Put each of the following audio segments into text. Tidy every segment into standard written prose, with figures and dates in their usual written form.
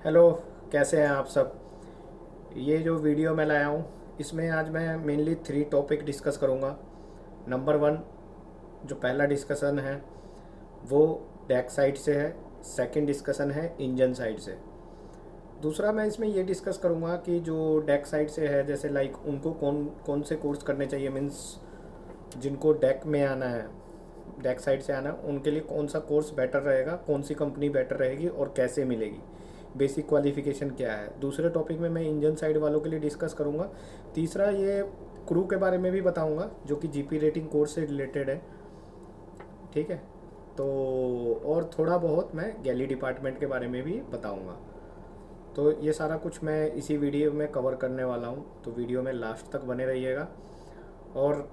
Hello. कैसे हैं आप सब। ये जो वीडियो मैं लाया हूँ इसमें आज मैं मेनली 3 टॉपिक डिस्कस करूँगा। नंबर 1, जो पहला डिस्कशन है वो डेक साइड से है। सेकंड डिस्कशन है इंजन साइड से। दूसरा मैं इसमें ये डिस्कस करूँगा कि जो डेक साइड से है, जैसे लाइक उनको कौन कौन से कोर्स करने चाहिए, मीन्स जिनको डेक में आना है, डेक साइड से आना है, उनके लिए कौन सा कोर्स बेटर रहेगा, कौन सी कंपनी बेटर रहेगी और कैसे मिलेगी, बेसिक क्वालिफिकेशन क्या है। दूसरे टॉपिक में मैं इंजन साइड वालों के लिए डिस्कस करूँगा। तीसरा ये क्रू के बारे में भी बताऊँगा जो कि जीपी रेटिंग कोर्स से रिलेटेड है। ठीक है। तो और थोड़ा बहुत मैं गैली डिपार्टमेंट के बारे में भी बताऊँगा। तो ये सारा कुछ मैं इसी वीडियो में कवर करने वाला हूँ, तो वीडियो में लास्ट तक बने रहिएगा। और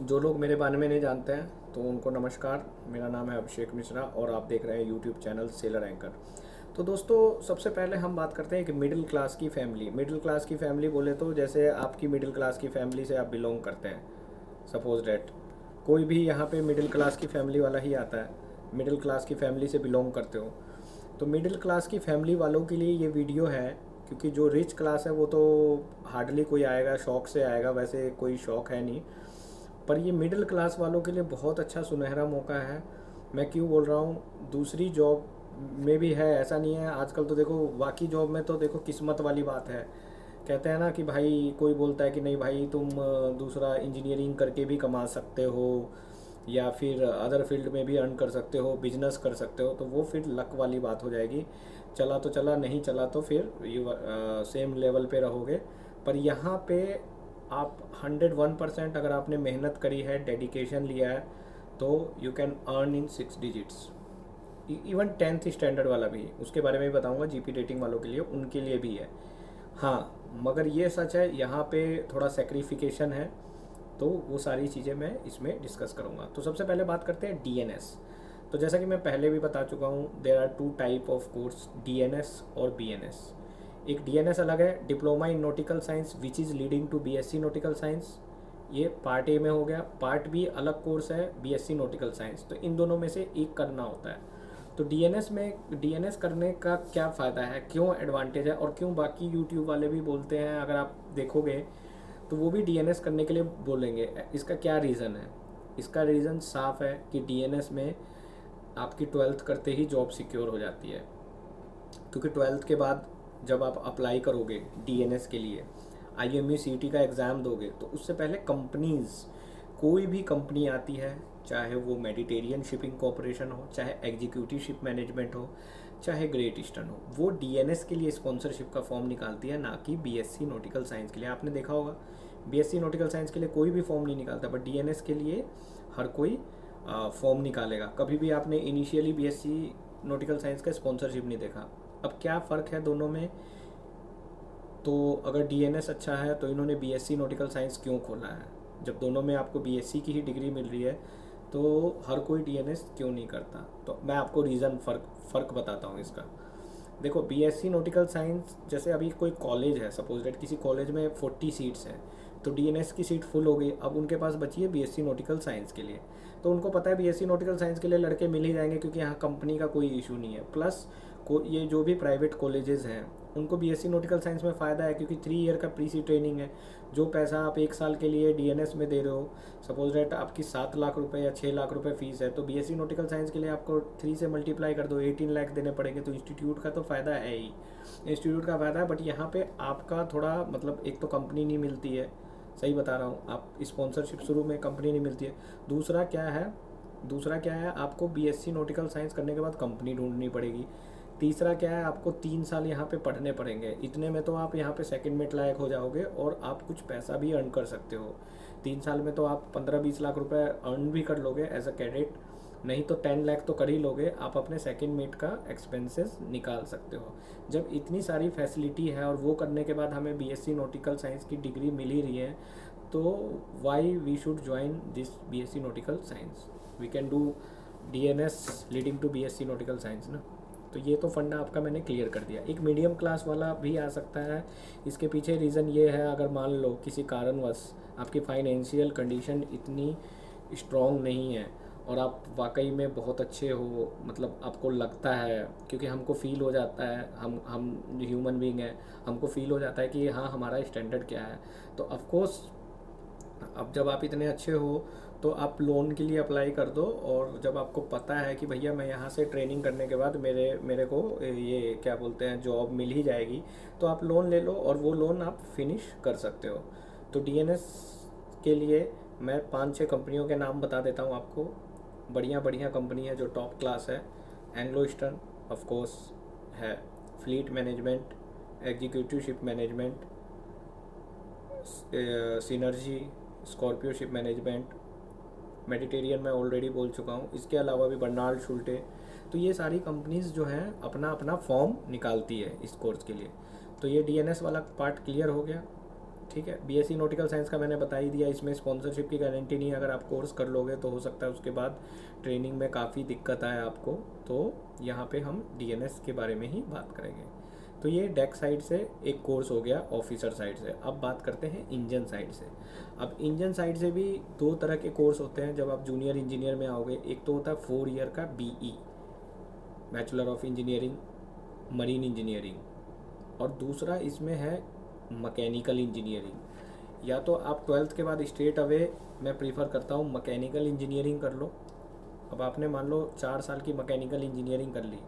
जो लोग मेरे बारे में नहीं जानते हैं तो उनको नमस्कार। मेरा नाम है अभिषेक मिश्रा और आप देख रहे हैं यूट्यूब चैनल सेलर एंकर। तो दोस्तों, सबसे पहले हम बात करते हैं कि मिडिल क्लास की फैमिली। मिडिल क्लास की फैमिली बोले तो जैसे आपकी मिडिल क्लास की फैमिली से आप बिलोंग करते हैं, सपोज डैट कोई भी यहाँ पे मिडिल क्लास की फैमिली वाला ही आता है, मिडिल क्लास की फैमिली से बिलोंग करते हो, तो मिडिल क्लास की फैमिली वालों के लिए ये वीडियो है। क्योंकि जो रिच क्लास है वो तो हार्डली कोई आएगा, शौक से आएगा, वैसे कोई शौक है नहीं। पर ये मिडिल क्लास वालों के लिए बहुत अच्छा सुनहरा मौका है। मैं क्यों बोल रहा हूँ, दूसरी जॉब में भी है, ऐसा नहीं है। आजकल तो देखो बाकी जॉब में तो देखो किस्मत वाली बात है। कहते हैं ना कि भाई, कोई बोलता है कि नहीं भाई तुम दूसरा इंजीनियरिंग करके भी कमा सकते हो या फिर अदर फील्ड में भी अर्न कर सकते हो, बिजनेस कर सकते हो, तो वो फिर लक वाली बात हो जाएगी। चला तो चला, नहीं चला तो फिर सेम लेवल पे रहोगे। पर यहाँ पे आप 101% अगर आपने मेहनत करी है, डेडिकेशन लिया है, तो you can earn in 6 digits. Even 10th standard वाला भी, उसके बारे में भी बताऊंगा। जीपी रेटिंग वालों के लिए, उनके लिए भी है। हाँ, मगर ये सच है यहाँ पे थोड़ा सेक्रीफिकेशन है, तो वो सारी चीज़ें मैं इसमें डिस्कस करूँगा। तो सबसे पहले बात करते हैं डीएनएस। तो जैसा कि मैं पहले भी बता चुका हूँ, there are 2 type of course, DNS और बीएनएस। एक डीएनएस अलग है, diploma in nautical science which is leading to BSc nautical science. ये पार्ट ए में हो गया। पार्ट बी अलग कोर्स है, बीएससी नॉटिकल साइंस। तो इन दोनों में से एक करना होता है। तो डीएनएस में, डीएनएस करने का क्या फ़ायदा है, क्यों एडवांटेज है, और क्यों बाकी यूट्यूब वाले भी बोलते हैं, अगर आप देखोगे तो वो भी डीएनएस करने के लिए बोलेंगे। इसका क्या रीज़न है? इसका रीज़न साफ है कि डीएनएस में आपकी 12th करते ही जॉब सिक्योर हो जाती है। क्योंकि 12th के बाद जब आप अप्लाई करोगे डीएनएस के लिए, आईएमयू सीटी का एग्ज़ाम दोगे, तो उससे पहले कंपनीज़, कोई भी कंपनी आती है, चाहे वो मेडिटेरियन शिपिंग कॉरपोरेशन हो, चाहे एग्जीक्यूटिव शिप मैनेजमेंट हो, चाहे ग्रेट ईस्टर्न हो, वो डीएनएस के लिए स्पॉन्सरशिप का फॉर्म निकालती है, ना कि बीएससी नॉटिकल साइंस के लिए। आपने देखा होगा बीएससी नॉटिकल साइंस के लिए कोई भी फॉर्म नहीं निकालता, बट डीएनएस के लिए हर कोई फॉर्म निकालेगा। कभी भी आपने इनिशियली बीएससी नॉटिकल साइंस का स्पॉन्सरशिप नहीं देखा। अब क्या फ़र्क है दोनों में? तो अगर डीएनएस अच्छा है तो इन्होंने बीएससी नॉटिकल साइंस क्यों खोला है? जब दोनों में आपको बीएससी की ही डिग्री मिल रही है, तो हर कोई डीएनएस क्यों नहीं करता? तो मैं आपको रीज़न फ़र्क बताता हूँ इसका। देखो, बीएससी नॉटिकल साइंस, जैसे अभी कोई कॉलेज है, सपोज दैट किसी कॉलेज में 40 सीट्स हैं, तो डीएनएस की सीट फुल हो गई, अब उनके पास बची है बीएससी नॉटिकल साइंस के लिए। तो उनको पता है बीएससी नॉटिकल साइंस के लिए लड़के मिल ही जाएंगे, क्योंकि यहाँ कंपनी का कोई इशू नहीं है। प्लस ये जो भी प्राइवेट कॉलेजेस हैं उनको बीएससी नॉटिकल साइंस में फ़ायदा है, क्योंकि 3 ईयर का प्री सी ट्रेनिंग है। जो पैसा आप 1 साल के लिए डीएनएस में दे रहे हो, सपोज डेट आपकी 7 लाख रुपए या 6 लाख रुपए फीस है, तो बीएससी नॉटिकल साइंस के लिए आपको 3 से मल्टीप्लाई कर दो, 18 लाख देने पड़ेंगे। तो इंस्टीट्यूट का तो फ़ायदा है ही, इंस्टीट्यूट का फ़ायदा है। बट यहाँ पे आपका थोड़ा मतलब, एक तो कंपनी नहीं मिलती है, सही बता रहा हूँ, आप स्पॉन्सरशिप शुरू में कंपनी नहीं मिलती है। दूसरा क्या है, आपको बीएससी नॉटिकल साइंस करने के बाद कंपनी ढूंढनी पड़ेगी। तीसरा क्या है, आपको 3 साल यहाँ पे पढ़ने पड़ेंगे। इतने में तो आप यहाँ पे सेकंड मेट लायक हो जाओगे और आप कुछ पैसा भी अर्न कर सकते हो। 3 साल में तो आप 15-20 लाख रुपए अर्न भी कर लोगे एज अ कैडेट, नहीं तो 10 लाख तो कर ही लोगे। आप अपने सेकंड मेट का एक्सपेंसेस निकाल सकते हो। जब इतनी सारी फैसिलिटी है और वो करने के बाद हमें बीएससी नॉटिकल साइंस की डिग्री मिल ही रही है, तो why we should join this BSc nautical science? We can do DNS leading to BSc nautical science ना। तो ये तो फंडा आपका मैंने क्लियर कर दिया। एक मीडियम क्लास वाला भी आ सकता है। इसके पीछे रीज़न ये है, अगर मान लो किसी कारणवश आपकी फाइनेंशियल कंडीशन इतनी स्ट्रॉन्ग नहीं है और आप वाकई में बहुत अच्छे हो, मतलब आपको लगता है, क्योंकि हमको अच्छे हो, मतलब आपको लगता है, क्योंकि हमको फ़ील हो जाता है, हम ह्यूमन बीइंग हैं, हमको फ़ील हो जाता है कि हाँ हमारा स्टैंडर्ड क्या है। तो ऑफ कोर्स अब जब आप इतने अच्छे हो तो आप लोन के लिए अप्लाई कर दो, और जब आपको पता है कि भैया मैं यहाँ से ट्रेनिंग करने के बाद मेरे मेरे को ये क्या बोलते हैं जॉब मिल ही जाएगी, तो आप लोन ले लो और वो लोन आप फिनिश कर सकते हो। तो डीएनएस के लिए मैं 5-6 कंपनियों के नाम बता देता हूँ आपको। बढ़िया बढ़िया कंपनी है जो टॉप क्लास है। एंग्लो ईस्टर्न ऑफ कोर्स है, fleet management, executive ship management, synergy, Scorpio ship management, Mediterranean मैं ऑलरेडी बोल चुका हूँ। इसके अलावा भी बर्नार्ड शुल्टे। तो ये सारी कंपनीज जो हैं अपना अपना फॉर्म निकालती है इस कोर्स के लिए। तो ये डीएनएस वाला पार्ट क्लियर हो गया। ठीक है, बीएससी नॉटिकल साइंस का मैंने बता ही दिया। इसमें स्पॉन्सरशिप की गारंटी नहीं है, अगर आप कोर्स कर लोगे तो हो सकता है उसके बाद ट्रेनिंग में काफ़ी दिक्कत आए आपको। तो यहाँ पे हम डीएनएस के बारे में ही बात करेंगे। तो ये डेक साइड से एक कोर्स हो गया, ऑफिसर साइड से। अब बात करते हैं इंजन साइड से। अब इंजन साइड से भी 2 तरह के कोर्स होते हैं जब आप जूनियर इंजीनियर में आओगे। एक तो होता है 4 ईयर का BE, bachelor of engineering marine engineering, और दूसरा इसमें है मैकेनिकल इंजीनियरिंग। या तो आप 12th के बाद स्ट्रेट अवे, मैं प्रीफर करता हूँ मैकेनिकल इंजीनियरिंग कर लो। अब आपने मान लो 4 साल की मैकेनिकल इंजीनियरिंग कर ली,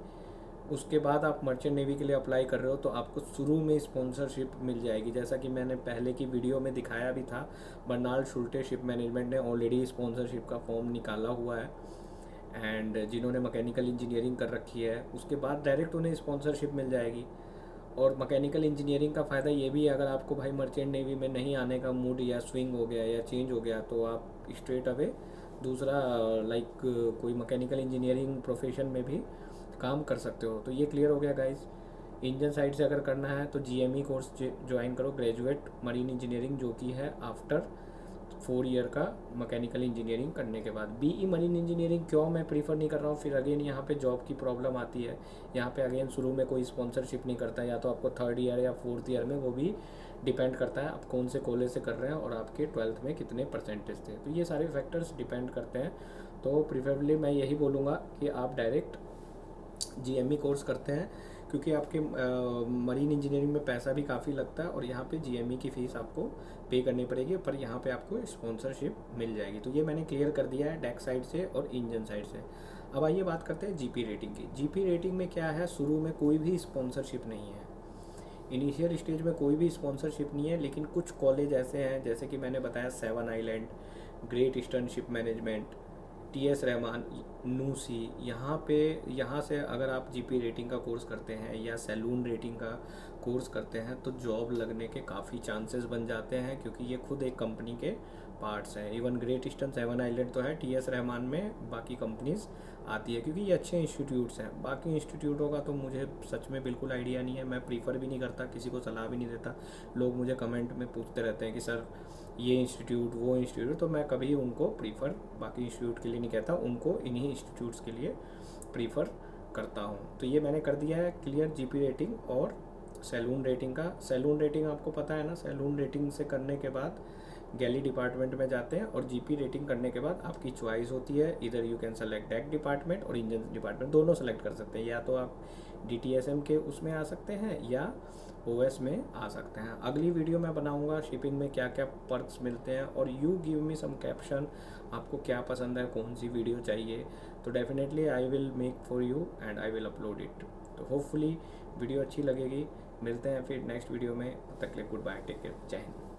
उसके बाद आप मर्चेंट नेवी के लिए अप्लाई कर रहे हो, तो आपको शुरू में स्पॉन्सरशिप मिल जाएगी। जैसा कि मैंने पहले की वीडियो में दिखाया भी था, बर्नार्ड शुल्टे शिप मैनेजमेंट ने ऑलरेडी स्पॉन्सरशिप का फॉर्म निकाला हुआ है। एंड जिन्होंने मैकेनिकल इंजीनियरिंग कर रखी है उसके बाद डायरेक्ट उन्हें स्पॉन्सरशिप मिल जाएगी। और मैकेनिकल इंजीनियरिंग का फ़ायदा ये भी है, अगर आपको भाई मर्चेंट नेवी में नहीं आने का मूड या स्विंग हो गया या चेंज हो गया, तो आप स्ट्रेट अवे दूसरा लाइक कोई मैकेनिकल इंजीनियरिंग प्रोफेशन में भी काम कर सकते हो। तो ये क्लियर हो गया गाइज। इंजन साइड से अगर करना है तो जीएमई कोर्स ज्वाइन करो, ग्रेजुएट मरीन इंजीनियरिंग, जो कि है आफ्टर 4 ईयर का मैकेनिकल इंजीनियरिंग करने के बाद। बीई मरीन इंजीनियरिंग क्यों मैं प्रीफर नहीं कर रहा हूँ, फिर अगेन यहाँ पे जॉब की प्रॉब्लम आती है। यहाँ पे अगेन शुरू में कोई स्पॉन्सरशिप नहीं करता, या तो आपको 3rd ईयर या 4th ईयर में, वो भी डिपेंड करता है आप कौन से कॉलेज से कर रहे हैं और आपके 12th में कितने परसेंटेज थे। तो ये सारे फैक्टर्स डिपेंड करते हैं। तो प्रीफरेबली मैं यही बोलूँगा कि आप डायरेक्ट जीएमई कोर्स करते हैं, क्योंकि आपके मरीन इंजीनियरिंग में पैसा भी काफ़ी लगता है और यहाँ पे जीएमई की फ़ीस आपको पे करनी पड़ेगी, पर यहाँ पे आपको स्पॉन्सरशिप मिल जाएगी। तो ये मैंने क्लियर कर दिया है डेक साइड से और इंजन साइड से। अब आइए बात करते हैं जीपी रेटिंग की। जीपी रेटिंग में क्या है, शुरू में कोई भी स्पॉन्सरशिप नहीं है, इनिशियल स्टेज में कोई भी स्पॉन्सरशिप नहीं है। लेकिन कुछ कॉलेज ऐसे हैं जैसे कि मैंने बताया 7 island, great eastern ship management, TS Rahman, NUSI, यहाँ से अगर आप जीपी रेटिंग का कोर्स करते हैं या सैलून रेटिंग का कोर्स करते हैं तो जॉब लगने के काफ़ी चांसेस बन जाते हैं, क्योंकि ये खुद एक कंपनी के पार्ट्स हैं। इवन ग्रेट ईस्टर्न 7 आइलैंड तो है, टीएस रहमान में बाकी कंपनीज आती है, क्योंकि ये अच्छे इंस्टीट्यूट्स हैं। बाकी इंस्टीट्यूटों का तो मुझे सच में बिल्कुल आइडिया नहीं है, मैं प्रीफर भी नहीं करता, किसी को सलाह भी नहीं देता। लोग मुझे कमेंट में पूछते रहते हैं कि सर ये इंस्टीट्यूट वो इंस्टीट्यूट, तो मैं कभी उनको प्रीफर बाकी इंस्टीट्यूट के लिए नहीं कहता, उनको इन्हीं इंस्टीट्यूट्स के लिए प्रीफर करता हूँ। तो ये मैंने कर दिया है क्लियर जीपी रेटिंग और सैलून रेटिंग का। सैलून रेटिंग आपको पता है ना, सैलून रेटिंग से करने के बाद गैली डिपार्टमेंट में जाते हैं, और जीपी रेटिंग करने के बाद आपकी चॉइस होती है, इधर you can select deck department और इंजन डिपार्टमेंट, दोनों सेलेक्ट कर सकते हैं। या तो आप डीटीएसएम के उसमें आ सकते हैं या ओएस में आ सकते हैं। अगली वीडियो में बनाऊंगा शिपिंग में क्या क्या पर्क्स मिलते हैं, और you give me some caption, आपको क्या पसंद है, कौन सी वीडियो चाहिए, तो definitely I will make for you and I will upload it. तो होपफुली वीडियो अच्छी लगेगी। मिलते हैं फिर नेक्स्ट वीडियो में, तब तक के लिए गुड बाय, टेक केयर, जय हिंद।